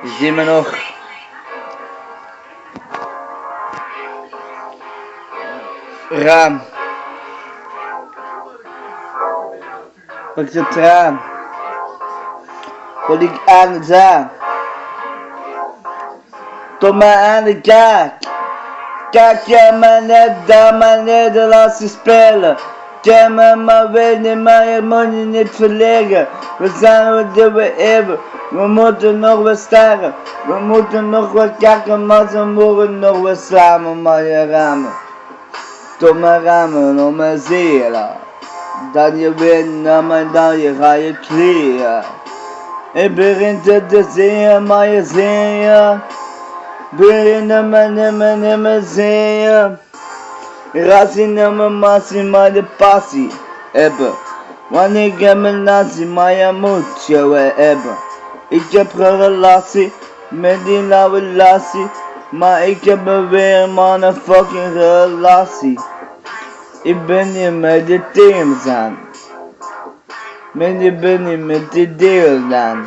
Je ziet me nog. Raam. Pak de traan. Wat ik aan het aan. Tot mij aan de kaak. Kijk je maar net daar maar Nederlandse spelen. Ken me maar weet niet, maar je moet je niet verleggen. We zijn wat we hebben. We moeten nog wat staren. We moeten nog wat kijken, maar ze mogen nog wat slaan, maar je ramen. Tot mijn ramen om mijn ziel. Dat je weet, nou maar dan je gaat je kleren. Ik begin te zien, maar je zie je. Begin in mijn zie je. Rassie naar mijn massie, maar de passie hebben. Want ik heb een nazi, maar je moet je wel hebben. Ik heb geen relatie met die lauwe lassie, maar ik heb weer maar een fucking relatie. Ik ben niet met de teams aan. Ik ben niet met die deals aan.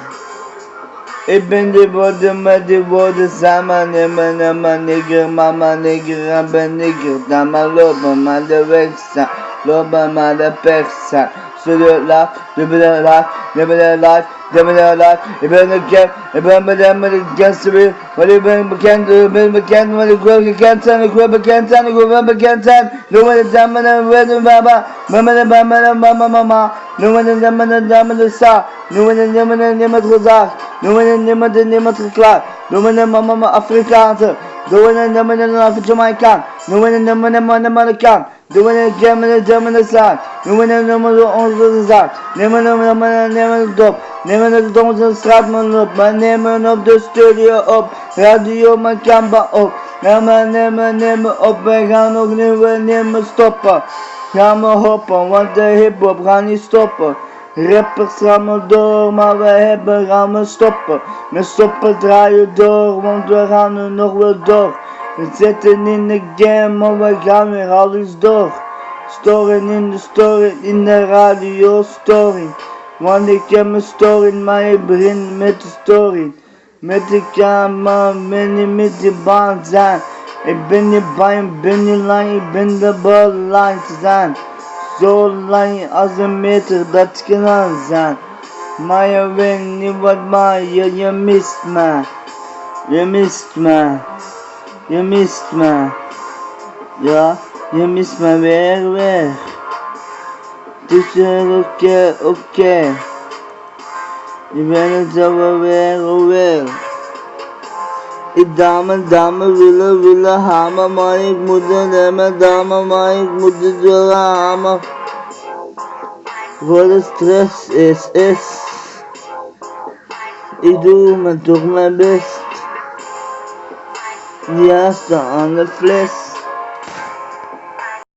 Ik ben die woorden met die woorden samen nemen, maar nigger, mama nigger, en ben nigger. Dan maar lopen, maar de weg staan, lopen, maar de pech staan. Studio laag, dubbele laag, dubbele laag, dubbele laag. Ik ben bekend, ik ben met de gasten weer. Want ik ben bekend, want ik wil gekend zijn, ik wil bekend zijn, ik wil bekend zijn. Doe me de dame, de wedding, baba, mama, de mama, mama. Noem me de dame, de sta. Noem me de niemand gezegd. Noem me de niemand geklaard. Noem me de mama Afrikaanse. Doe me de Jamaican. Noem me de Marokkaan. Doe me de German zaak. Noem me de onze zaak. Neem me de dop. Neem me de onze straatman op. Maar neem me op de studio op. Radio mijn camera op. Neem me op. Wij gaan nog niet stoppen. Ga me hoppen, want de hiphop gaat niet stoppen. Rappers gaan door, maar wij gaan we stoppen. We stoppen draaien door, want we gaan er nog wel door. We zitten in de game, maar we gaan weer alles door. Story in de radio story. Want ik heb mijn story, maar ik begin met de story. Met de kamer, met de baan zijn. Ik ben niet bij, ik ben niet lang, ik ben de bal lang te zijn. Zo lang als een meter, dat kan zijn. Maar je weet niet wat maar, je mist me. Je mist me. Je mist me. Ja, je mist me weer. Dus oké. Je bent het zo weer. Ik dame willen hamen, maar ik moet het hebben, dame, maar ik moet het willen hamen. Voor de stress is. Ik doe me toch mijn best. Ja, sta aan de fles.